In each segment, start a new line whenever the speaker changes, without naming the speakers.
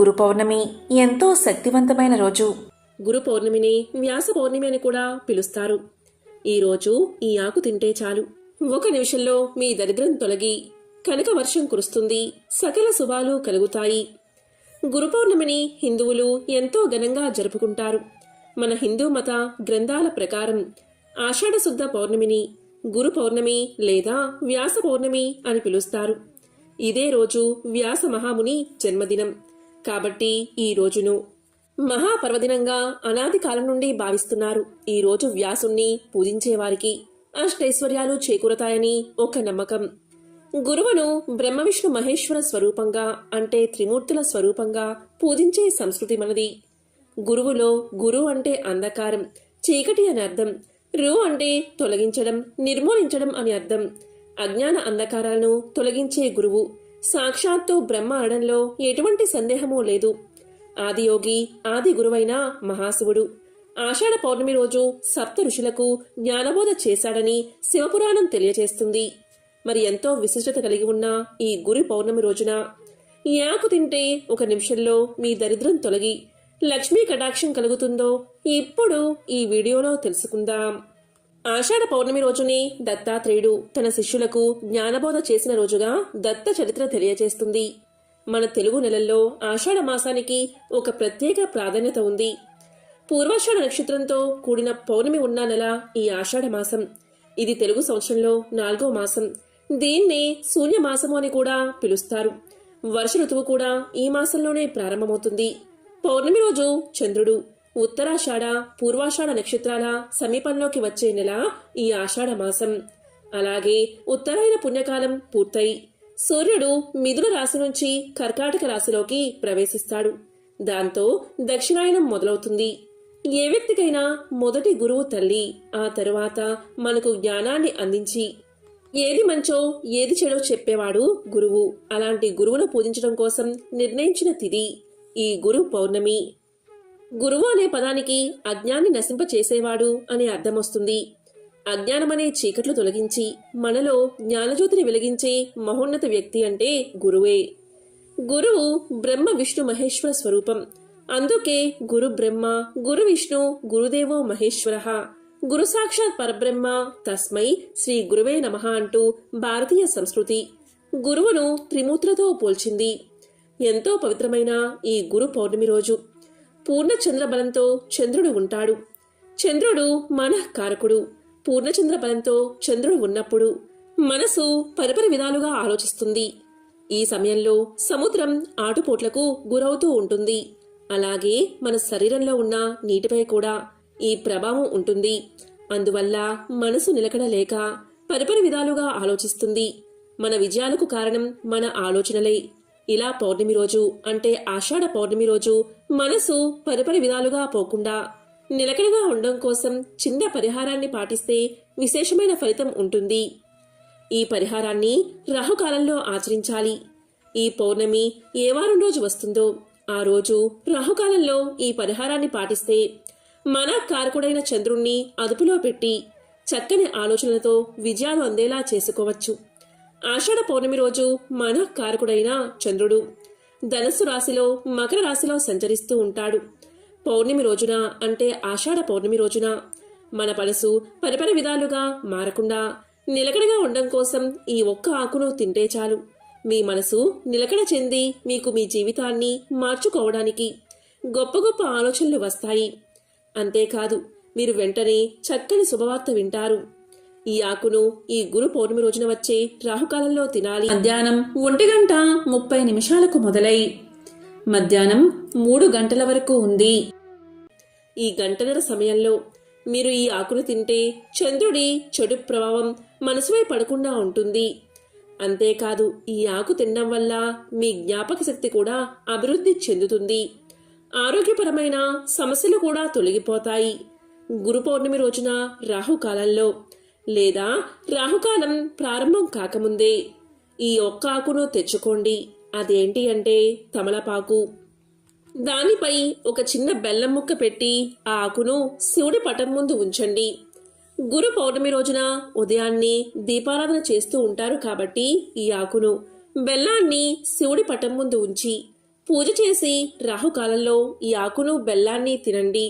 గురు పౌర్ణమి ఎంతో శక్తివంతమైన రోజు.
గురు పౌర్ణమిని వ్యాస పౌర్ణమి అని కూడా పిలుస్తారు. ఈరోజు ఈ ఆకు తింటే చాలు, ఒక నిమిషంలో మీ దరిద్రం తొలగి కనక వర్షం కురుస్తుంది, సకల శుభాలు కలుగుతాయి. గురు పౌర్ణమిని హిందువులు ఎంతో ఘనంగా జరుపుకుంటారు. మన హిందూ మత గ్రంథాల ప్రకారం ఆషాఢ శుద్ధ పౌర్ణమిని గురు పౌర్ణమి లేదా వ్యాస పౌర్ణమి అని పిలుస్తారు. ఇదే రోజు వ్యాస మహాముని జన్మదినం కాబట్టి ఈ రోజును మహాపర్వదినంగా అనాది కాలం నుండి భావిస్తున్నారు. ఈ రోజు వ్యాసుణ్ణి పూజించేవారికి అష్టైశ్వర్యాలు చేకూరతాయని ఒక నమ్మకం. గురువును బ్రహ్మ విష్ణు మహేశ్వర స్వరూపంగా అంటే త్రిమూర్తుల స్వరూపంగా పూజించే సంస్కృతి మనది. గురువులో గురు అంటే అంధకారం, చీకటి అని అర్థం. రు అంటే తొలగించడం, నిర్మూలించడం అని అర్థం. అజ్ఞాన అంధకారాలను తొలగించే గురువు సాక్షాత్తు బ్రహ్మ అనడంలో ఎటువంటి సందేహమూ లేదు. ఆదియోగి ఆది గురువైన మహాశివుడు ఆషాఢ పౌర్ణమి రోజు సప్త ఋషులకు జ్ఞానబోధ చేశాడని శివపురాణం తెలియజేస్తుంది. మరి ఎంతో విశిష్టత కలిగి ఉన్న ఈ గురు పౌర్ణమి రోజున ఈ ఆకు తింటే ఒక నిమిషంలో మీ దరిద్రం తొలగి లక్ష్మీ కటాక్షం కలుగుతుందో ఇప్పుడు ఈ వీడియోలో తెలుసుకుందాం. ఆషాఢ పౌర్ణమి రోజుని దత్తాత్రేయుడు తన శిష్యులకు జ్ఞానబోధ చేసిన రోజుగా దత్త చరిత్ర తెలియజేస్తుంది. మన తెలుగు నెలల్లో ఆషాఢ మాసానికి ఒక ప్రత్యేక ప్రాధాన్యత ఉంది. పూర్వాషాఢ నక్షత్రంతో కూడిన పౌర్ణమి ఉన్న నెల ఈ ఆషాఢ మాసం. ఇది తెలుగు సంవత్సరంలో 4వ మాసం. దీన్నే శూన్యమాసము అని కూడా పిలుస్తారు. వర్ష ఋతువు కూడా ఈ మాసంలోనే ప్రారంభమవుతుంది. పౌర్ణమి రోజు చంద్రుడు ఉత్తరాషాఢ పూర్వాషాఢ నక్షత్రాల సమీపంలోకి వచ్చే నెల ఈ ఆషాఢ మాసం. అలాగే ఉత్తరాయణ పుణ్యకాలం పూర్తయి సూర్యుడు మిథున రాశి నుంచి కర్కాటక రాశిలోకి ప్రవేశిస్తాడు. దాంతో దక్షిణాయనం మొదలవుతుంది. ఏ వ్యక్తికైనా మొదటి గురువు తల్లి. ఆ తరువాత మనకు జ్ఞానాన్ని అందించి ఏది మంచో ఏది చెడో చెప్పేవాడు గురువు. అలాంటి గురువును పూజించడం కోసం నిర్ణయించిన తిథి ఈ గురు పౌర్ణమి. గురువు అనే పదానికి అజ్ఞాన్ని నశింపచేసేవాడు అనే అర్థం వస్తుంది. అజ్ఞానమనే చీకట్లు తొలగించి మనలో జ్ఞానజ్యోతిని వెలిగించే మహోన్నత వ్యక్తి అంటే గురువే. గురువు బ్రహ్మ విష్ణు మహేశ్వర స్వరూపం. అందుకే గురు బ్రహ్మ, గురు విష్ణు, గురుదేవో మహేశ్వర, గురు సాక్షాత్ పరబ్రహ్మ, తస్మై శ్రీ గురువే నమః అంటూ భారతీయ సంస్కృతి గురువును త్రిమూర్తులతో పోల్చింది. ఎంతో పవిత్రమైన ఈ గురు పౌర్ణమి రోజు పూర్ణచంద్ర బలంతో చంద్రుడు ఉంటాడు. చంద్రుడు మనఃకారకుడు. పూర్ణచంద్ర బలంతో చంద్రుడు ఉన్నప్పుడు మనసు పరిపరి విధాలుగా ఆలోచిస్తుంది. ఈ సమయంలో సముద్రం ఆటుపోట్లకు గురవుతూ ఉంటుంది. అలాగే మన శరీరంలో ఉన్న నీటిపై కూడా ఈ ప్రభావం ఉంటుంది. అందువల్ల మనసు నిలకడ లేక పరిపరి విధాలుగా ఆలోచిస్తుంది. మన విజయాలకు కారణం మన ఆలోచనలే. ఇలా పౌర్ణమి రోజు అంటే ఆషాఢ పౌర్ణమి రోజు మనసు పరిపరి విధాలుగా పోకుండా నిలకడగా ఉండడం కోసం చిన్న పరిహారాన్ని పాటిస్తే విశేషమైన ఫలితం ఉంటుంది. ఈ పరిహారాన్ని రాహుకాలంలో ఆచరించాలి. ఈ పౌర్ణమి ఏ వారం రోజు వస్తుందో ఆ రోజు రాహుకాలంలో ఈ పరిహారాన్ని పాటిస్తే మన కారకుడైన చంద్రుణ్ణి అదుపులో పెట్టి చక్కని ఆలోచనలతో విజయాలు అందేలా చేసుకోవచ్చు. ఆషాఢ పౌర్ణమి రోజు మన కారకుడైన చంద్రుడు ధనస్సు రాశిలో మకర రాశిలో సంచరిస్తూ ఉంటాడు. పౌర్ణమి రోజున అంటే ఆషాఢ పౌర్ణమి రోజున మన మనసు పరిపరి విధాలుగా మారకుండా నిలకడగా ఉండడం కోసం ఈ ఒక్క ఆకును తింటే చాలు. మీ మనసు నిలకడ చెంది మీకు మీ జీవితాన్ని మార్చుకోవడానికి గొప్ప గొప్ప ఆలోచనలు వస్తాయి. అంతేకాదు మీరు వెంటనే చక్కని శుభవార్త వింటారు. ఈ ఆకును ఈ గురు పౌర్ణమి రోజున వచ్చే రాహుకాలంలో తినాలి. మధ్యాహ్నం 1:30 మొదలై మధ్యాహ్నం 3 గంటల వరకు ఉంది. ఈ గంటన్నర సమయంలో మీరు ఈ ఆకును తింటే చంద్రుడి చెడు ప్రభావం మనసుపై పడకుండా ఉంటుంది. అంతేకాదు ఈ ఆకు తినడం వల్ల మీ జ్ఞాపక శక్తి కూడా అభివృద్ధి చెందుతుంది. ఆరోగ్యపరమైన సమస్యలు కూడా తొలగిపోతాయి. గురు పౌర్ణమి రోజున రాహుకాలంలో లేదా రాహుకాలం ప్రారంభం కాకముందే ఈ ఒక్క ఆకును తెచ్చుకోండి. అదేంటి అంటే తమలపాకు. దానిపై ఒక చిన్న బెల్లం ముక్క పెట్టి ఆ ఆకును శివుడి పటం ముందు ఉంచండి. గురు పౌర్ణమి రోజున ఉదయాన్నే దీపారాధన చేస్తూ ఉంటారు కాబట్టి ఈ ఆకును బెల్లాన్ని శివుడి పటం ముందు ఉంచి పూజ చేసి రాహుకాలంలో ఈ ఆకును బెల్లాన్ని తినండి.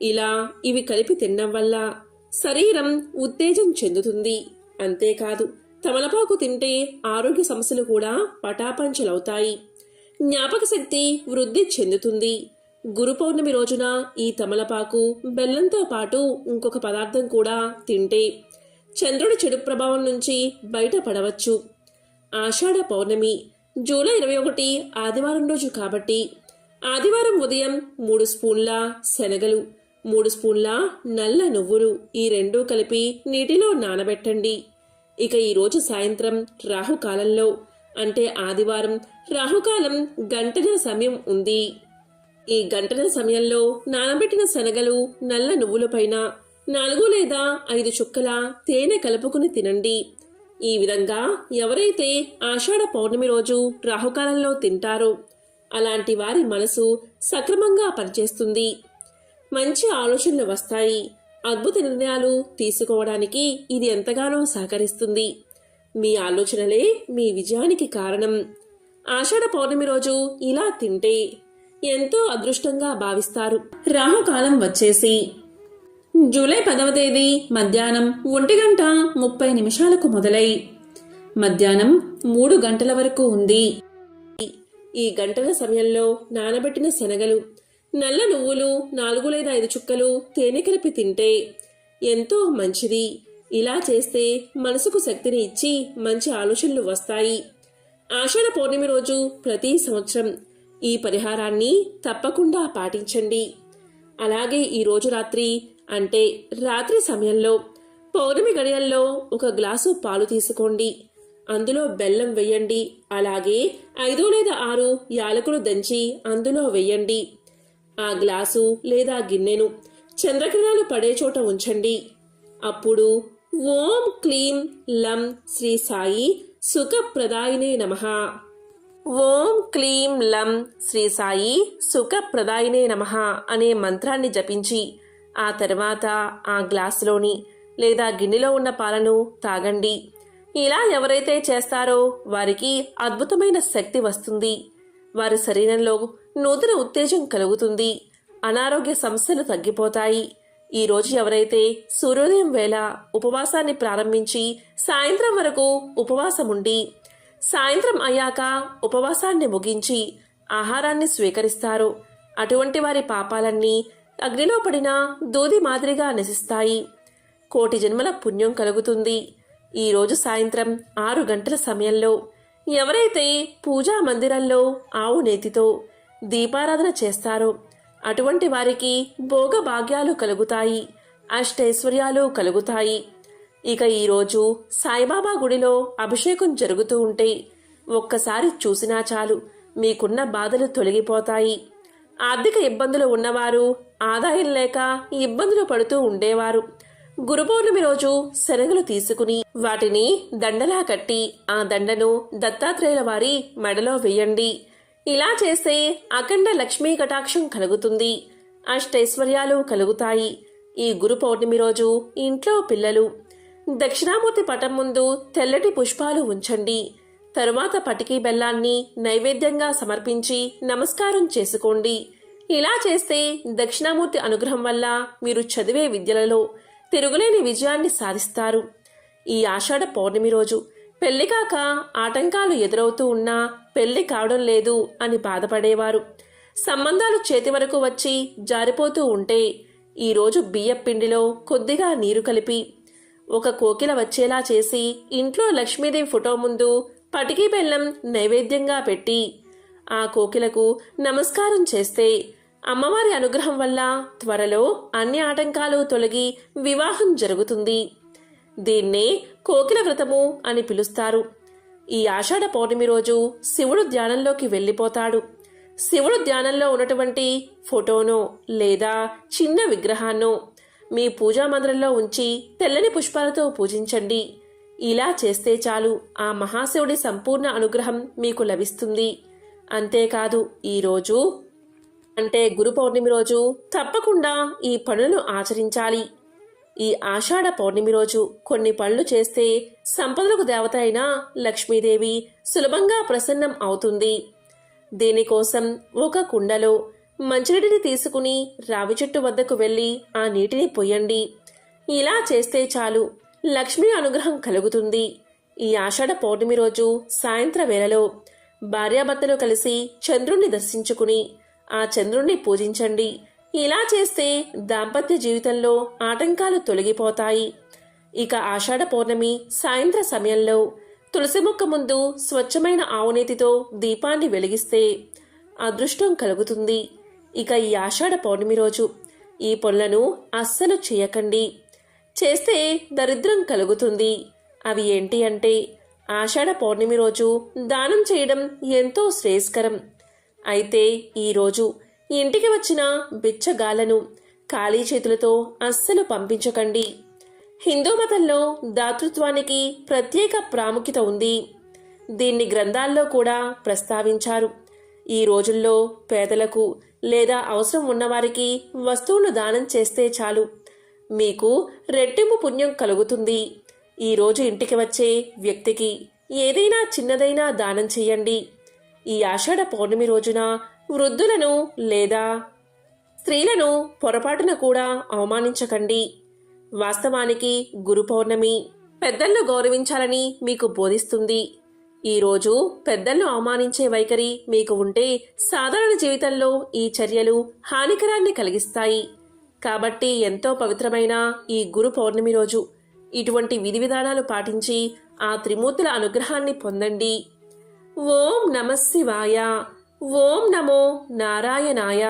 ఇలా ఇవి కలిపి తినడం వల్ల శరీరం ఉత్తేజం చెందుతుంది. అంతేకాదు తమలపాకు తింటే ఆరోగ్య సమస్యలు కూడా పటాపంచలవుతాయి. జ్ఞాపక శక్తి వృద్ధి చెందుతుంది. గురు పౌర్ణమి రోజున ఈ తమలపాకు బెల్లంతో పాటు ఇంకొక పదార్థం కూడా తింటే చంద్రుడి చెడు ప్రభావం నుంచి బయటపడవచ్చు. ఆషాఢ పౌర్ణమి జూలై 21 ఆదివారం రోజు కాబట్టి ఆదివారం ఉదయం 3 స్పూన్ల శనగలు, 3 స్పూన్ల నల్ల నువ్వులు ఈ రెండూ కలిపి నీటిలో నానబెట్టండి. ఇక ఈరోజు సాయంత్రం రాహుకాలంలో అంటే ఆదివారం రాహుకాలం గంటల సమయం ఉంది. ఈ గంటల సమయంలో నానబెట్టిన శనగలు, నల్ల నువ్వులపైన 4 లేదా 5 చుక్కల తేనె కలుపుకుని తినండి. ఈ విధంగా ఎవరైతే ఆషాఢ పౌర్ణమి రోజు రాహుకాలంలో తింటారో అలాంటి వారి మనసు సక్రమంగా పనిచేస్తుంది. మంచి ఆలోచనలు వస్తాయి. అద్భుత నిర్ణయాలు తీసుకోవడానికి ఇది ఎంతగానో సహకరిస్తుంది. మీ ఆలోచనలే మీ విజయానికి కారణం. ఆషాఢ పౌర్ణమి రోజు ఇలా తింటే ఎంతో అదృష్టంగా భావిస్తారు. రాహుకాలం వచ్చేసి జూలై 10వ తేదీ మధ్యాహ్నం 1:30 మొదలై మధ్యాహ్నం 3 గంటల వరకు ఉంది. ఈ గంటల సమయంలో నానబెట్టిన శనగలు, నల్ల నువ్వులు 4 లేదా 5 చుక్కలు తేనె కలిపి తింటే ఎంతో మంచిది. ఇలా చేస్తే మనసుకు శక్తిని ఇచ్చి మంచి ఆలోచనలు వస్తాయి. ఆషాఢ పౌర్ణమి రోజు ప్రతి సంవత్సరం ఈ పరిహారాన్ని తప్పకుండా పాటించండి. అలాగే ఈ రోజు రాత్రి అంటే రాత్రి సమయంలో పౌర్ణమి గడియల్లో 1 గ్లాసు పాలు తీసుకోండి. అందులో బెల్లం వేయండి. అలాగే 5 లేదా 6 యాలకులు దంచి అందులో వేయండి. ఆ గ్లాసు లేదా గిన్నెను చంద్రకిరణాలు పడే చోట ఉంచండి. అప్పుడు ఓం క్లీం లం శ్రీ సాయి సుఖప్రదాయినే నమః, ఓం క్లీం లం శ్రీ సాయి సుఖప్రదాయినే నమః అనే మంత్రాన్ని జపించి ఆ తర్వాత ఆ గ్లాసులోని లేదా గిన్నెలో ఉన్న పాలను తాగండి. ఇలా ఎవరైతే చేస్తారో వారికి అద్భుతమైన శక్తి వస్తుంది. వారి శరీరంలో నూతన ఉత్తేజం కలుగుతుంది. అనారోగ్య సమస్యలు తగ్గిపోతాయి. ఈ రోజు ఎవరైతే సూర్యోదయం వేళ ఉపవాసాన్ని ప్రారంభించి సాయంత్రం వరకు ఉపవాసముండి సాయంత్రం అయ్యాక ఉపవాసాన్ని ముగించి ఆహారాన్ని స్వీకరిస్తారో అటువంటి వారి పాపాలన్నీ అగ్నిలో పడిన దూది మాదిరిగా నశిస్తాయి. 1,000,000 జన్మల పుణ్యం కలుగుతుంది. ఈరోజు సాయంత్రం 6 గంటల సమయంలో ఎవరైతే పూజా మందిరంలో ఆవు నేతితో దీపారాధన చేస్తారో అటువంటి వారికి భోగ భాగ్యాలు కలుగుతాయి, అష్టైశ్వర్యాలు కలుగుతాయి. ఇక ఈరోజు సాయిబాబా గుడిలో అభిషేకం జరుగుతూ ఉంటే ఒక్కసారి చూసినా చాలు మీకున్న బాధలు తొలగిపోతాయి. ఆర్థిక ఇబ్బందులు ఉన్నవారు, ఆదాయం లేక ఇబ్బందులు పడుతూ ఉండేవారు గురు పౌర్ణమి రోజు శనగలు తీసుకుని వాటిని దండలా కట్టి ఆ దండను దత్తాత్రేయుల వారి మెడలో వేయండి. ఇలా చేస్తే అఖండ లక్ష్మీ కటాక్షం కలుగుతుంది, అష్టైశ్వర్యాలు కలుగుతాయి. ఈ గురు పౌర్ణమి రోజు ఇంట్లో పిల్లలు దక్షిణామూర్తి పటం ముందు తెల్లటి పుష్పాలు ఉంచండి. తరువాత పటికీ బెల్లాన్ని నైవేద్యంగా సమర్పించి నమస్కారం చేసుకోండి. ఇలా చేస్తే దక్షిణామూర్తి అనుగ్రహం వల్ల మీరు చదివే విద్యలలో తిరుగులేని విజయాన్ని సాధిస్తారు. ఈ ఆషాఢ పౌర్ణమి రోజు పెళ్లికాక ఆటంకాలు ఎదురవుతూ ఉన్నా పెళ్లి కావడం లేదు అని బాధపడేవారు, సంబంధాలు చేతి వరకు వచ్చి జారిపోతూ ఉంటే ఈరోజు బియ్యం పిండిలో కొద్దిగా నీరు కలిపి 1 కోకిల వచ్చేలా చేసి ఇంట్లో లక్ష్మీదేవి ఫోటో ముందు పటికీ బెల్లం నైవేద్యంగా పెట్టి ఆ కోకిలకు నమస్కారం చేస్తే అమ్మవారి అనుగ్రహం వల్ల త్వరలో అన్ని ఆటంకాలు తొలగి వివాహం జరుగుతుంది. దీన్నే కోకిల వ్రతము అని పిలుస్తారు. ఈ ఆషాఢ పౌర్ణమి రోజు శివుడు ధ్యానంలోకి వెళ్ళిపోతాడు. శివుడు ధ్యానంలో ఉన్నటువంటి ఫోటోనో లేదా చిన్న విగ్రహాన్నో మీ పూజా మందిరంలో ఉంచి తెల్లని పుష్పాలతో పూజించండి. ఇలా చేస్తే చాలు ఆ మహాశివుడి సంపూర్ణ అనుగ్రహం మీకు లభిస్తుంది. అంతేకాదు ఈరోజు అంటే గురు పౌర్ణమి రోజు తప్పకుండా ఈ పనులను ఆచరించాలి. ఈ ఆషాఢ పౌర్ణమి రోజు కొన్ని పనులు చేస్తే సంపదలకు దేవత అయిన లక్ష్మీదేవి సులభంగా ప్రసన్నం అవుతుంది. దీనికోసం ఒక కుండలో మంచినీటిని తీసుకుని రావి చెట్టు వద్దకు వెళ్ళి ఆ నీటిని పొయ్యండి. ఇలా చేస్తే చాలు, లక్ష్మీ అనుగ్రహం కలుగుతుంది. ఈ ఆషాఢ పౌర్ణమి రోజు సాయంత్ర వేళలో భార్యాభర్తలు కలిసి చంద్రుణ్ణి దర్శించుకుని ఆ చంద్రుణ్ణి పూజించండి. ఇలా చేస్తే దాంపత్య జీవితంలో ఆటంకాలు తొలగిపోతాయి. ఇక ఆషాఢ పౌర్ణమి సాయంత్ర సమయంలో తులసి మొక్క ముందు స్వచ్ఛమైన ఆవునేతితో దీపాన్ని వెలిగిస్తే అదృష్టం కలుగుతుంది. ఇక ఈ ఆషాఢ పౌర్ణమి రోజు ఈ పనులను అస్సలు చేయకండి. చేస్తే దరిద్రం కలుగుతుంది. అవి ఏంటి అంటే, ఆషాఢ పౌర్ణమి రోజు దానం చేయడం ఎంతో శ్రేయస్కరం. అయితే ఈరోజు ఇంటికి వచ్చిన బిచ్చగాళ్లను ఖాళీ చేతులతో అస్సలు పంపించకండి. హిందూ మతంలో దాతృత్వానికి ప్రత్యేక ప్రాముఖ్యత ఉంది. దీన్ని గ్రంథాల్లో కూడా ప్రస్తావించారు. ఈ రోజుల్లో పేదలకు లేదా అవసరం ఉన్నవారికి వస్తువులు దానం చేస్తే చాలు, మీకు రెట్టింపు పుణ్యం కలుగుతుంది. ఈరోజు ఇంటికి వచ్చే వ్యక్తికి ఏదైనా చిన్నదైనా దానం చెయ్యండి. ఈ ఆషాఢ పౌర్ణమి రోజున వృద్ధులను లేదా స్త్రీలను పొరపాటున కూడా అవమానించకండి. వాస్తవానికి గురు పౌర్ణమి పెద్దలను గౌరవించాలని మీకు బోధిస్తుంది. ఈరోజు పెద్దలను అవమానించే వైఖరి మీకు ఉంటే సాధారణ జీవితంలో ఈ చర్యలు హానికరాన్ని కలిగిస్తాయి. కాబట్టి ఎంతో పవిత్రమైన ఈ గురు పౌర్ణమి రోజు ఇటువంటి విధి విధానాలు పాటించి ఆ త్రిమూర్తుల అనుగ్రహాన్ని పొందండి. ఓం నమః శివాయ. ఓం నమో నారాయణాయ.